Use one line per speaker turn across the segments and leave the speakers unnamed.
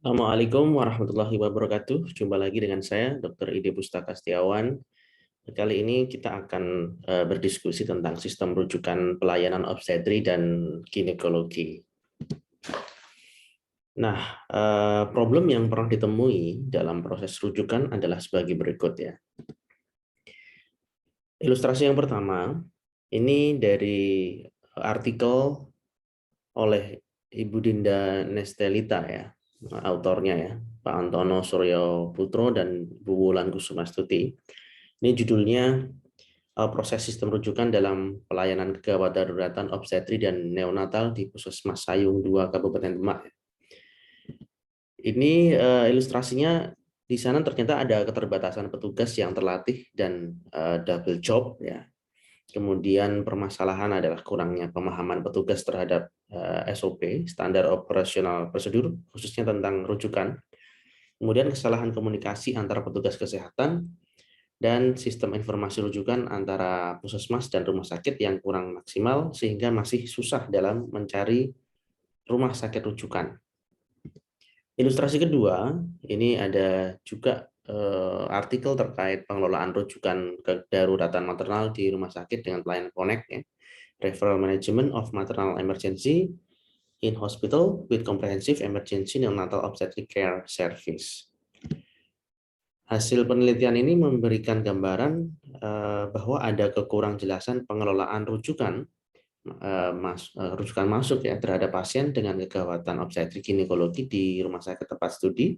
Assalamualaikum warahmatullahi wabarakatuh. Jumpa lagi dengan saya, Dr. Ide Pustaka Setiawan. Kali ini kita akan berdiskusi tentang sistem rujukan pelayanan obstetri dan ginekologi. Nah, problem yang pernah ditemui dalam proses rujukan adalah sebagai berikut ya. Ilustrasi yang pertama, ini dari artikel oleh Ibu Dinda Nestelita ya, autornya ya, Pak Antono Suryo Putro dan Bu Wulan Kusumastuti. Ini judulnya proses sistem rujukan dalam pelayanan gawat daruratan obstetri dan neonatal di Puskesmas Sayung 2 Kabupaten Demak. Ini ilustrasinya di sana ternyata ada keterbatasan petugas yang terlatih dan double job ya. Kemudian permasalahan adalah kurangnya pemahaman petugas terhadap SOP, standar operasional prosedur, khususnya tentang rujukan. Kemudian kesalahan komunikasi antara petugas kesehatan dan sistem informasi rujukan antara puskesmas dan rumah sakit yang kurang maksimal sehingga masih susah dalam mencari rumah sakit rujukan. Ilustrasi kedua, ini ada juga artikel terkait pengelolaan rujukan kedaruratan maternal di rumah sakit dengan pelayanan Connect ya. Referral Management of Maternal Emergency in Hospital with Comprehensive Emergency Neonatal Obstetric Care Service. Hasil penelitian ini memberikan gambaran bahwa ada kekurangjelasan pengelolaan rujukan masuk ya terhadap pasien dengan kegawatan obstetrik ginekologi di rumah sakit tempat studi.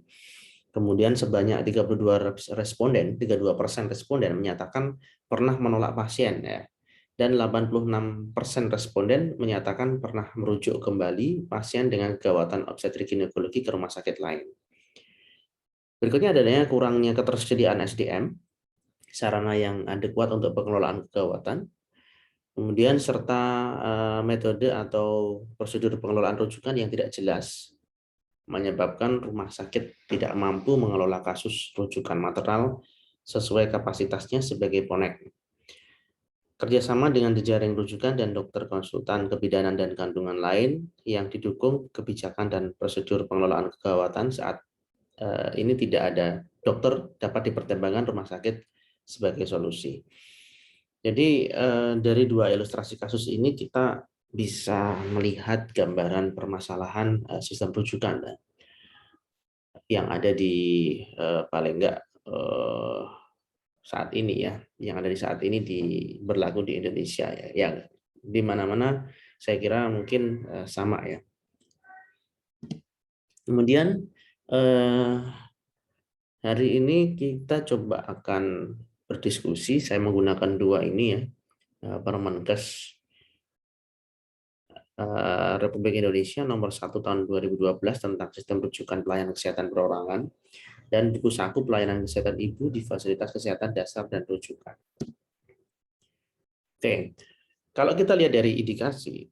Kemudian sebanyak 32% responden menyatakan pernah menolak pasien ya. Dan 86% responden menyatakan pernah merujuk kembali pasien dengan kegawatan obstetrik ginekologi ke rumah sakit lain. Berikutnya adanya kurangnya ketersediaan SDM, sarana yang adekuat untuk pengelolaan kegawatan, kemudian serta metode atau prosedur pengelolaan rujukan yang tidak jelas, menyebabkan rumah sakit tidak mampu mengelola kasus rujukan maternal sesuai kapasitasnya sebagai PONEK. Kerjasama dengan jejaring rujukan dan dokter konsultan kebidanan dan kandungan lain yang didukung kebijakan dan prosedur pengelolaan kegawatan saat ini tidak ada dokter dapat dipertimbangkan rumah sakit sebagai solusi. Jadi dari dua ilustrasi kasus ini kita bisa melihat gambaran permasalahan sistem rujukan yang ada di paling enggak saat ini ya, yang ada di saat ini berlaku di Indonesia ya, yang di mana-mana saya kira mungkin sama ya. Kemudian hari ini kita coba akan berdiskusi, saya menggunakan dua ini ya, Permenkes Republik Indonesia nomor 1 tahun 2012 tentang sistem rujukan pelayanan kesehatan perorangan dan buku saku pelayanan kesehatan ibu di fasilitas kesehatan dasar dan rujukan. Oke, kalau kita lihat dari indikasi,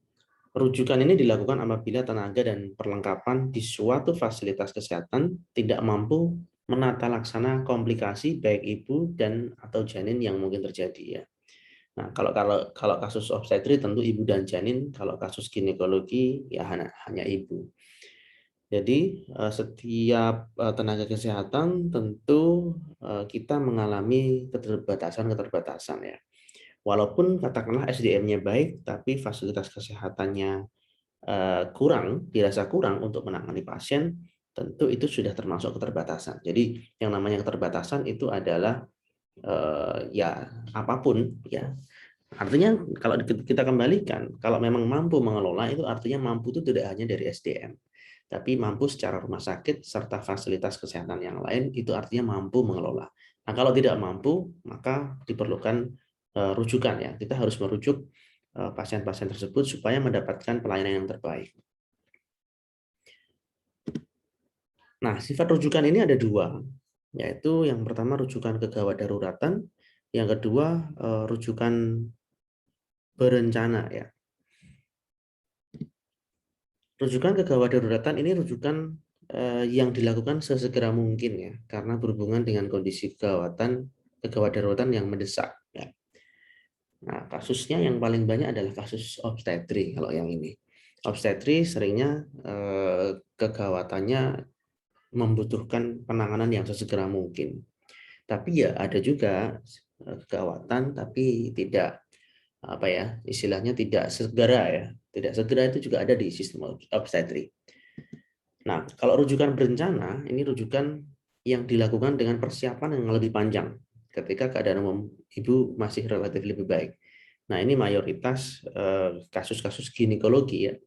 rujukan ini dilakukan apabila tenaga dan perlengkapan di suatu fasilitas kesehatan tidak mampu menata laksana komplikasi baik ibu dan atau janin yang mungkin terjadi ya. Nah, kalau kasus obstetri tentu ibu dan janin, kalau kasus ginekologi ya hanya ibu. Jadi setiap tenaga kesehatan tentu kita mengalami keterbatasan ya. Walaupun katakanlah SDM-nya baik, tapi fasilitas kesehatannya dirasa kurang untuk menangani pasien, tentu itu sudah termasuk keterbatasan. Jadi yang namanya keterbatasan itu adalah ya apapun ya. Artinya kalau kita kembalikan, kalau memang mampu mengelola itu artinya mampu itu tidak hanya dari SDM, tapi mampu secara rumah sakit serta fasilitas kesehatan yang lain itu artinya mampu mengelola. Nah, kalau tidak mampu maka diperlukan rujukan ya. Kita harus merujuk pasien-pasien tersebut supaya mendapatkan pelayanan yang terbaik. Nah, sifat rujukan ini ada dua, yaitu yang pertama rujukan kegawat daruratan, yang kedua rujukan berencana ya. Rujukan kegawat daruratan ini rujukan yang dilakukan sesegera mungkin ya, karena berhubungan dengan kondisi kegawat daruratan yang mendesak ya. Nah, kasusnya yang paling banyak adalah kasus obstetri kalau yang ini. Obstetri seringnya kegawatannya membutuhkan penanganan yang sesegera mungkin. Tapi ya ada juga kegawatan tapi tidak apa ya, istilahnya tidak segera ya. Tidak segera itu juga ada di sistem obstetri. Nah, kalau rujukan berencana ini rujukan yang dilakukan dengan persiapan yang lebih panjang ketika keadaan umum ibu masih relatif lebih baik. Nah, ini mayoritas kasus-kasus ginekologi ya.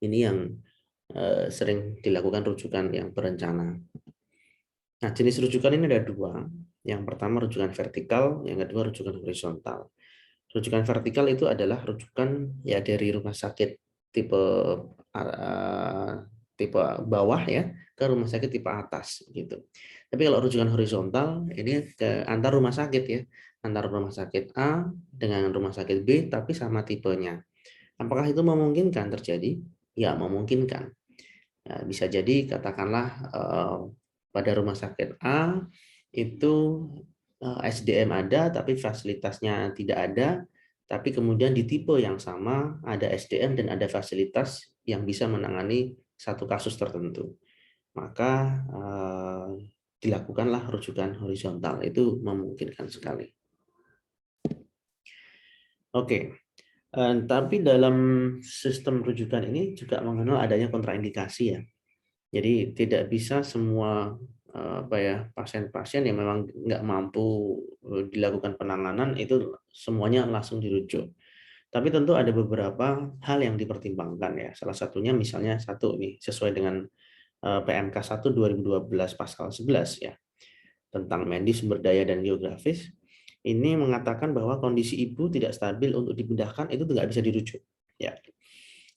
Ini yang sering dilakukan rujukan yang berencana. Nah, jenis rujukan ini ada dua. Yang pertama rujukan vertikal, yang kedua rujukan horizontal. Rujukan vertikal itu adalah rujukan ya dari rumah sakit tipe tipe bawah ya ke rumah sakit tipe atas gitu. Tapi kalau rujukan horizontal ini ke antar rumah sakit ya, antar rumah sakit A dengan rumah sakit B tapi sama tipenya. Apakah itu memungkinkan terjadi? Ya, memungkinkan. Nah, bisa jadi katakanlah pada rumah sakit A itu SDM ada tapi fasilitasnya tidak ada, tapi kemudian di tipe yang sama ada SDM dan ada fasilitas yang bisa menangani satu kasus tertentu. Maka dilakukanlah rujukan horizontal, itu memungkinkan sekali. Oke. Tapi dalam sistem rujukan ini juga mengenal adanya kontraindikasi ya. Jadi tidak bisa semua pasien-pasien yang memang nggak mampu dilakukan penanganan itu semuanya langsung dirujuk. Tapi tentu ada beberapa hal yang dipertimbangkan ya. Salah satunya misalnya satu nih sesuai dengan PMK 1 2012 pasal 11 ya tentang medis, sumber daya dan geografis. Ini mengatakan bahwa kondisi ibu tidak stabil untuk dipindahkan itu tidak bisa dirujuk. Ya.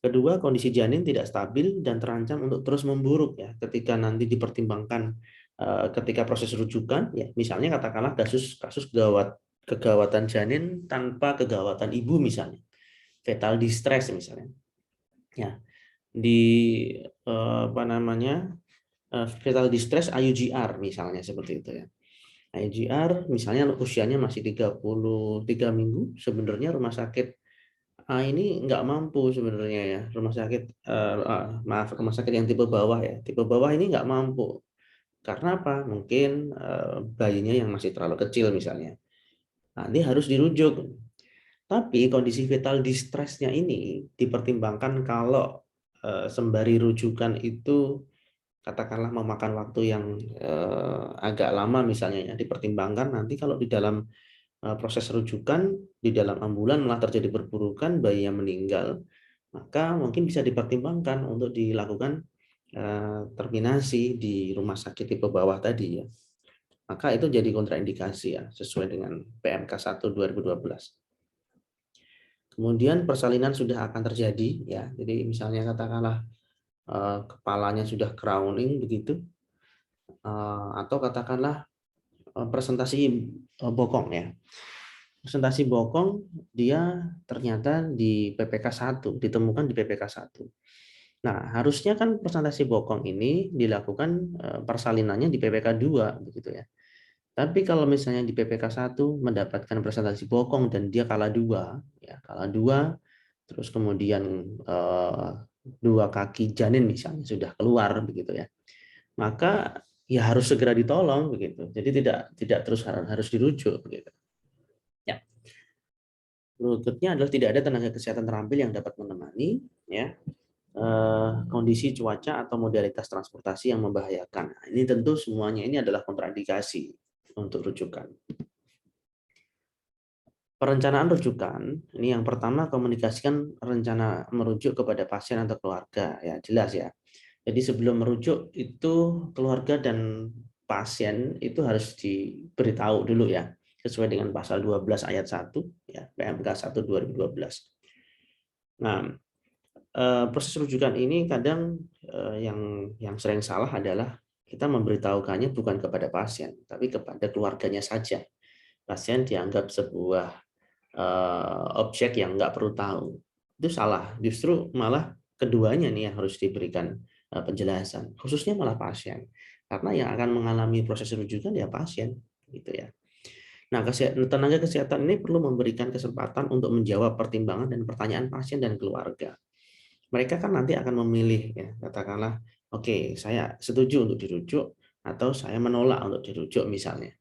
Kedua, kondisi janin tidak stabil dan terancam untuk terus memburuk ya ketika nanti dipertimbangkan ketika proses rujukan ya misalnya katakanlah kasus kegawatan janin tanpa kegawatan ibu misalnya fetal distress misalnya ya di fetal distress IUGR misalnya seperti itu ya. IUGR misalnya usianya masih 33 minggu sebenarnya rumah sakit ini nggak mampu sebenarnya ya rumah sakit yang tipe bawah ya tipe bawah ini nggak mampu karena apa mungkin bayinya yang masih terlalu kecil misalnya nanti harus dirujuk tapi kondisi fetal distressnya ini dipertimbangkan kalau sembari rujukan itu katakanlah memakan waktu yang agak lama misalnya ya dipertimbangkan nanti kalau di dalam proses rujukan di dalam ambulan malah terjadi perburukan bayi yang meninggal maka mungkin bisa dipertimbangkan untuk dilakukan terminasi di rumah sakit tipe bawah tadi ya maka itu jadi kontraindikasi ya sesuai dengan PMK 1 2012. Kemudian persalinan sudah akan terjadi ya jadi misalnya katakanlah kepalanya sudah crowning begitu atau katakanlah presentasi bokong ya presentasi bokong dia ternyata di PPK 1 ditemukan di PPK 1. Nah, harusnya kan presentasi bokong ini dilakukan persalinannya di PPK 2 begitu ya. Tapi kalau misalnya di PPK 1 mendapatkan presentasi bokong dan dia kalah 2, ya kalah 2 terus kemudian dua kaki janin misalnya sudah keluar begitu ya. Maka ya harus segera ditolong begitu. Jadi tidak terus harus dirujuk begitu. Ya. Berikutnya adalah tidak ada tenaga kesehatan terampil yang dapat menemani ya kondisi cuaca atau modalitas transportasi yang membahayakan. Nah, ini tentu semuanya ini adalah kontraindikasi untuk rujukan. Perencanaan rujukan ini yang pertama komunikasikan rencana merujuk kepada pasien atau keluarga ya jelas ya. Jadi sebelum merujuk itu keluarga dan pasien itu harus diberitahu dulu ya sesuai dengan pasal 12 ayat 1 ya PMK 1 2012. Nah, proses rujukan ini kadang yang sering salah adalah kita memberitahukannya bukan kepada pasien tapi kepada keluarganya saja. Pasien dianggap sebuah objek yang nggak perlu tahu. Itu salah. Justru malah keduanya nih yang harus diberikan penjelasan. Khususnya malah pasien. Karena yang akan mengalami proses rujukan ya pasien, gitu ya. Nah, tenaga kesehatan ini perlu memberikan kesempatan untuk menjawab pertimbangan dan pertanyaan pasien dan keluarga. Mereka kan nanti akan memilih ya, katakanlah Oke, saya setuju untuk dirujuk atau saya menolak untuk dirujuk misalnya.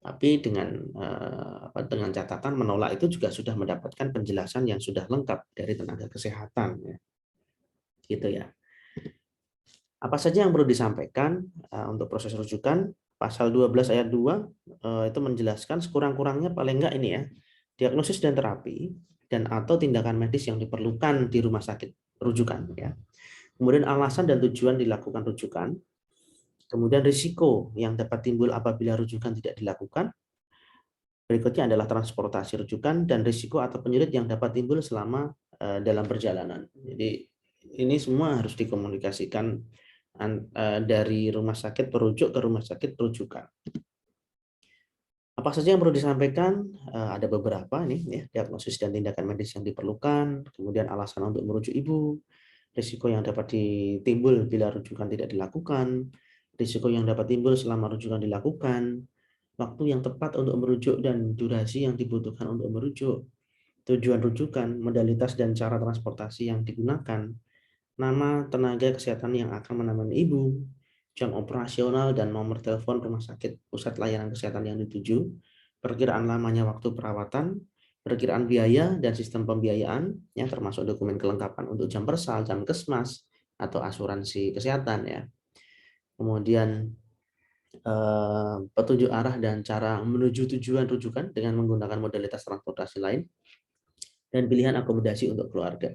Tapi dengan catatan menolak itu juga sudah mendapatkan penjelasan yang sudah lengkap dari tenaga kesehatan, ya. Gitu ya. Apa saja yang perlu disampaikan untuk proses rujukan? Pasal 12 ayat 2 itu menjelaskan sekurang-kurangnya paling enggak ini ya, diagnosis dan terapi dan atau tindakan medis yang diperlukan di rumah sakit rujukan ya. Kemudian alasan dan tujuan dilakukan rujukan. Kemudian risiko yang dapat timbul apabila rujukan tidak dilakukan. Berikutnya adalah transportasi rujukan dan risiko atau penyulit yang dapat timbul selama dalam perjalanan. Jadi ini semua harus dikomunikasikan dari rumah sakit perujuk ke rumah sakit rujukan. Apa saja yang perlu disampaikan? Ada beberapa nih ya, diagnosis dan tindakan medis yang diperlukan, kemudian alasan untuk merujuk ibu, risiko yang dapat ditimbul bila rujukan tidak dilakukan, risiko yang dapat timbul selama rujukan dilakukan, waktu yang tepat untuk merujuk dan durasi yang dibutuhkan untuk merujuk, tujuan rujukan, modalitas dan cara transportasi yang digunakan, nama tenaga kesehatan yang akan menemani ibu, jam operasional dan nomor telepon rumah sakit pusat layanan kesehatan yang dituju, perkiraan lamanya waktu perawatan, perkiraan biaya dan sistem pembiayaan, yang termasuk dokumen kelengkapan untuk jam persal, jam kesmas, atau asuransi kesehatan ya. Kemudian petunjuk arah dan cara menuju tujuan rujukan dengan menggunakan modalitas transportasi lain, dan pilihan akomodasi untuk keluarga.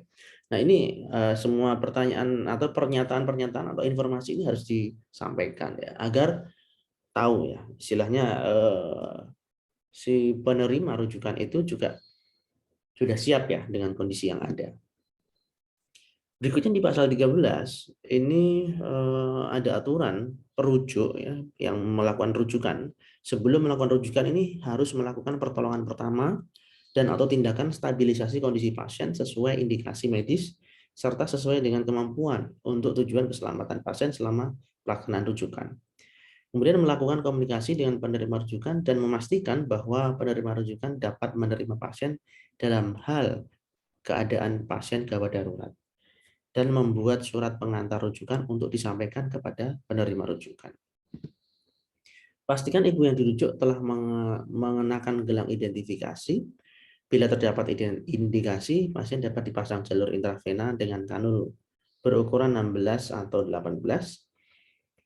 Nah, ini semua pertanyaan atau pernyataan-pernyataan atau informasi ini harus disampaikan ya, agar tahu ya, istilahnya si penerima rujukan itu juga sudah siap ya dengan kondisi yang ada. Berikutnya di pasal 13 ini ada aturan perujuk ya, yang melakukan rujukan. Sebelum melakukan rujukan ini harus melakukan pertolongan pertama dan atau tindakan stabilisasi kondisi pasien sesuai indikasi medis serta sesuai dengan kemampuan untuk tujuan keselamatan pasien selama pelaksanaan rujukan. Kemudian melakukan komunikasi dengan penerima rujukan dan memastikan bahwa penerima rujukan dapat menerima pasien dalam hal keadaan pasien gawat darurat, dan membuat surat pengantar rujukan untuk disampaikan kepada penerima rujukan. Pastikan ibu yang dirujuk telah mengenakan gelang identifikasi. Bila terdapat indikasi, pasien dapat dipasang jalur intravena dengan kanul berukuran 16 atau 18.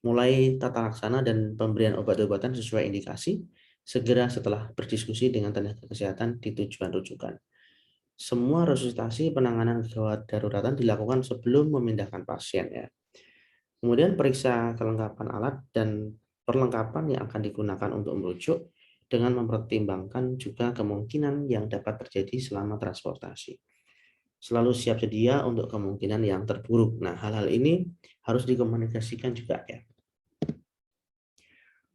Mulai tata laksana dan pemberian obat-obatan sesuai indikasi, segera setelah berdiskusi dengan tenaga kesehatan di tujuan rujukan. Semua resusitasi penanganan gawat daruratan dilakukan sebelum memindahkan pasien ya. Kemudian periksa kelengkapan alat dan perlengkapan yang akan digunakan untuk merujuk dengan mempertimbangkan juga kemungkinan yang dapat terjadi selama transportasi. Selalu siap sedia untuk kemungkinan yang terburuk. Nah, hal-hal ini harus dikomunikasikan juga ya.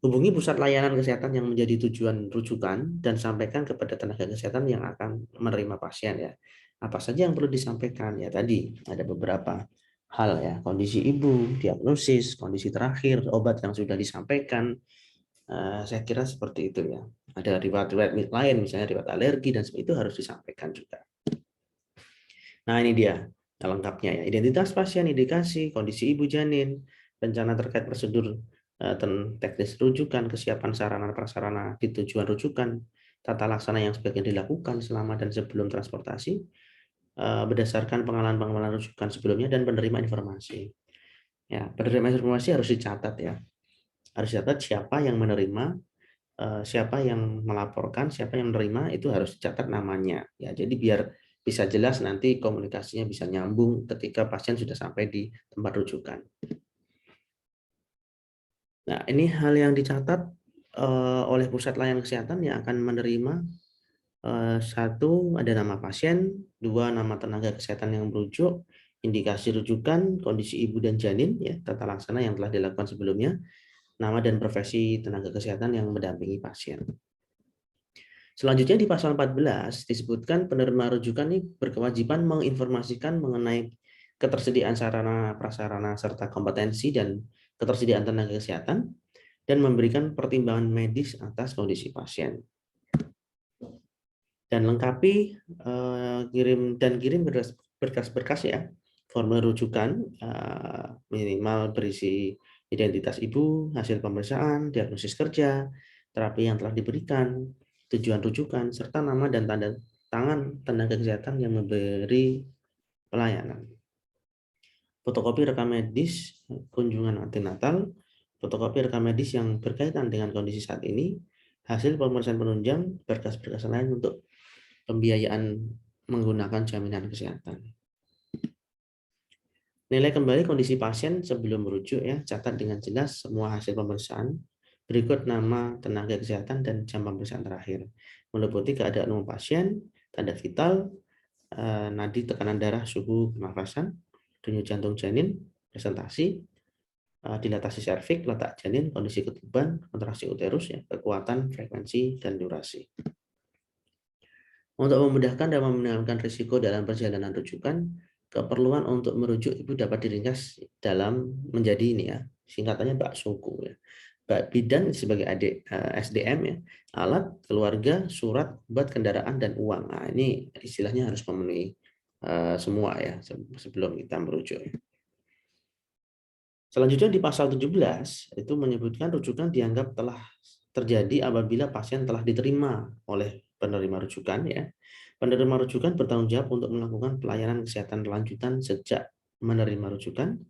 Hubungi pusat layanan kesehatan yang menjadi tujuan rujukan dan sampaikan kepada tenaga kesehatan yang akan menerima pasien ya. Apa saja yang perlu disampaikan ya, tadi ada beberapa hal ya, kondisi ibu, diagnosis, kondisi terakhir, obat yang sudah disampaikan. Saya kira seperti itu ya. Ada riwayat-riwayat lain misalnya riwayat alergi dan itu harus disampaikan juga. Nah, ini dia lengkapnya ya. Identitas pasien, indikasi, kondisi ibu janin, rencana terkait prosedur teknis rujukan, kesiapan sarana prasarana di tujuan rujukan, tata laksana yang sebaiknya dilakukan selama dan sebelum transportasi, berdasarkan pengalaman-pengalaman rujukan sebelumnya, dan penerima informasi. Ya, penerima informasi harus dicatat ya. Harus dicatat siapa yang menerima, siapa yang melaporkan, siapa yang menerima, itu harus dicatat namanya. Ya, jadi biar bisa jelas nanti komunikasinya bisa nyambung ketika pasien sudah sampai di tempat rujukan. Nah, ini hal yang dicatat oleh pusat layanan kesehatan yang akan menerima. Satu, ada nama pasien. Dua, nama tenaga kesehatan yang merujuk, indikasi rujukan, kondisi ibu dan janin, ya, tata laksana yang telah dilakukan sebelumnya, nama dan profesi tenaga kesehatan yang mendampingi pasien. Selanjutnya di pasal 14 disebutkan penerima rujukan ini berkewajiban menginformasikan mengenai ketersediaan sarana prasarana serta kompetensi dan ketersediaan tenaga kesehatan dan memberikan pertimbangan medis atas kondisi pasien. Dan lengkapi kirim berkas-berkas ya, Formulir rujukan minimal berisi identitas ibu, hasil pemeriksaan, diagnosis kerja, terapi yang telah diberikan, tujuan rujukan, serta nama dan tanda tangan tenaga kesehatan yang memberi pelayanan. Fotokopi rekam medis kunjungan antenatal, fotokopi rekam medis yang berkaitan dengan kondisi saat ini, hasil pemeriksaan penunjang, berkas-berkas lain untuk pembiayaan menggunakan jaminan kesehatan. Nilai kembali kondisi pasien sebelum merujuk ya, catat dengan jelas semua hasil pemeriksaan. Berikut nama tenaga kesehatan dan jam pemeriksaan terakhir. Meliputi keadaan umum pasien, tanda vital, nadi, tekanan darah, suhu, pernafasan, denyut jantung janin, presentasi, dilatasi serviks, letak janin, kondisi ketuban, kontraksi uterus, ya, kekuatan, frekuensi, dan durasi. Untuk memudahkan dan meminimalisir risiko dalam perjalanan rujukan, keperluan untuk merujuk ibu dapat diringkas dalam menjadi ini ya, singkatannya BAKSUKU ya. Bidan sebagai SDM ya, alat, keluarga, surat, obat, kendaraan, dan uang. Nah, ini istilahnya harus memenuhi semua ya sebelum kita merujuk. Selanjutnya di pasal 17 itu menyebutkan rujukan dianggap telah terjadi apabila pasien telah diterima oleh penerima rujukan ya. Penerima rujukan bertanggung jawab untuk melakukan pelayanan kesehatan lanjutan sejak menerima rujukan,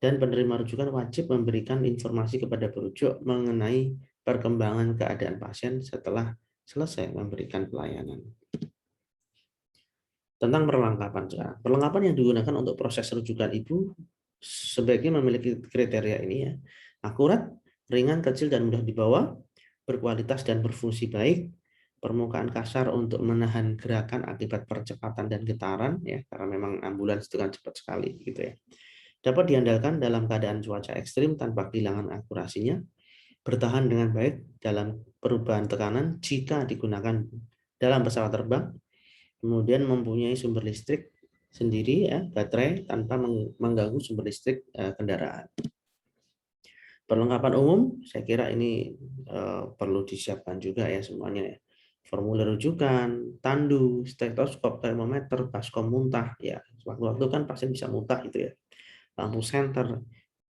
dan penerima rujukan wajib memberikan informasi kepada perujuk mengenai perkembangan keadaan pasien setelah selesai memberikan pelayanan. Tentang perlengkapan. Perlengkapan yang digunakan untuk proses rujukan ibu sebaiknya memiliki kriteria ini ya. Akurat, ringan, kecil, dan mudah dibawa, berkualitas dan berfungsi baik, permukaan kasar untuk menahan gerakan akibat percepatan dan getaran ya, karena memang ambulans itu kan cepat sekali gitu ya. Dapat diandalkan dalam keadaan cuaca ekstrim tanpa kehilangan akurasinya, bertahan dengan baik dalam perubahan tekanan jika digunakan dalam pesawat terbang, kemudian mempunyai sumber listrik sendiri ya, baterai tanpa mengganggu sumber listrik kendaraan. Perlengkapan umum, saya kira ini perlu disiapkan juga ya semuanya ya. Formulir rujukan, tandu, stetoskop, termometer, baskom muntah ya. Waktu-waktu kan pasien bisa muntah gitu ya. Lampu senter,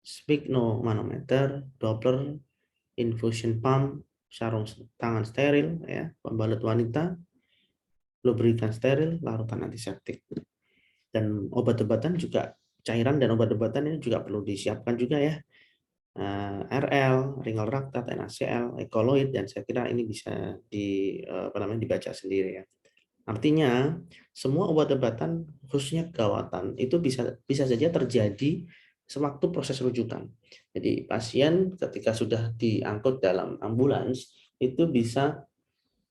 sphygmomanometer, Doppler, infusion pump, sarung tangan steril ya, pembalut wanita, lubrikan steril, larutan antiseptik. Dan obat-obatan juga, cairan dan obat-obatan ini juga perlu disiapkan juga ya. RL, ringal raktat, NaCl, ekoloid, dan saya kira ini bisa dibaca sendiri ya. Artinya semua obat-obatan khususnya gawatan itu bisa saja terjadi sewaktu proses rujukan. Jadi pasien ketika sudah diangkut dalam ambulans itu bisa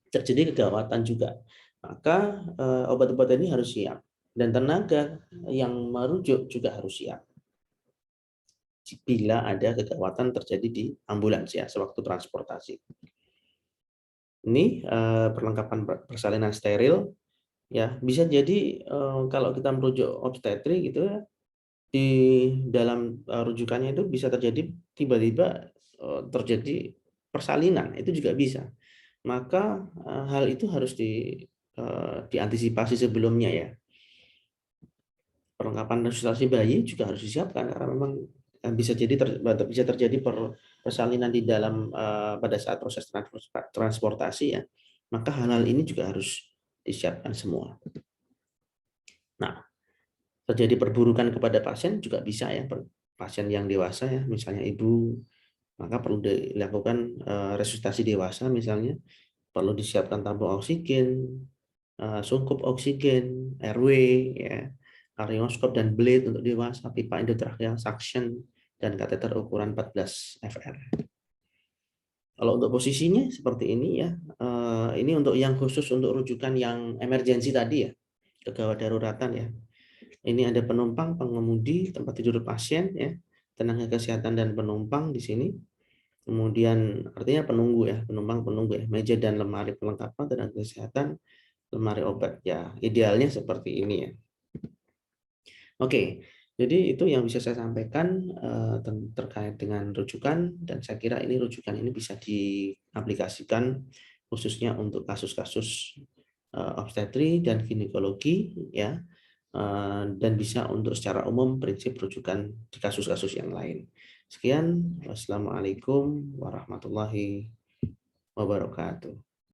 terjadi kegawatan juga. Maka obat-obatan ini harus siap dan tenaga yang merujuk juga harus siap bila ada kegawatan terjadi di ambulans ya sewaktu transportasi. Ini perlengkapan persalinan steril ya, bisa jadi kalau kita merujuk obstetri gitu ya, di dalam rujukannya itu bisa terjadi tiba-tiba terjadi persalinan, itu juga bisa. Maka hal itu harus diantisipasi sebelumnya ya. Perlengkapan resusitasi bayi juga harus disiapkan karena memang bisa terjadi persalinan di dalam pada saat proses transportasi ya. Maka hal-hal ini juga harus disiapkan semua. Nah, terjadi perburukan kepada pasien juga bisa ya, pasien yang dewasa ya, misalnya ibu, maka perlu dilakukan resusitasi dewasa misalnya, perlu disiapkan tabung oksigen, sungkup oksigen, RW ya, karioskop dan blade untuk dewasa, pipa endotracheal suction, dan kateter ukuran 14 fr. Kalau untuk posisinya seperti ini ya, ini untuk yang khusus untuk rujukan yang emergensi tadi ya, kegawat daruratan ya. Ini ada penumpang, pengemudi, tempat tidur pasien ya, tenaga kesehatan dan penumpang di sini. Kemudian artinya penunggu ya, penumpang penunggu ya, meja dan lemari perlengkapan tenaga kesehatan, lemari obat ya. Idealnya seperti ini ya. Oke, jadi itu yang bisa saya sampaikan terkait dengan rujukan, dan saya kira ini rujukan ini bisa diaplikasikan khususnya untuk kasus-kasus obstetri dan ginekologi ya. dan bisa untuk secara umum prinsip rujukan di kasus-kasus yang lain. Sekian, wassalamualaikum warahmatullahi wabarakatuh.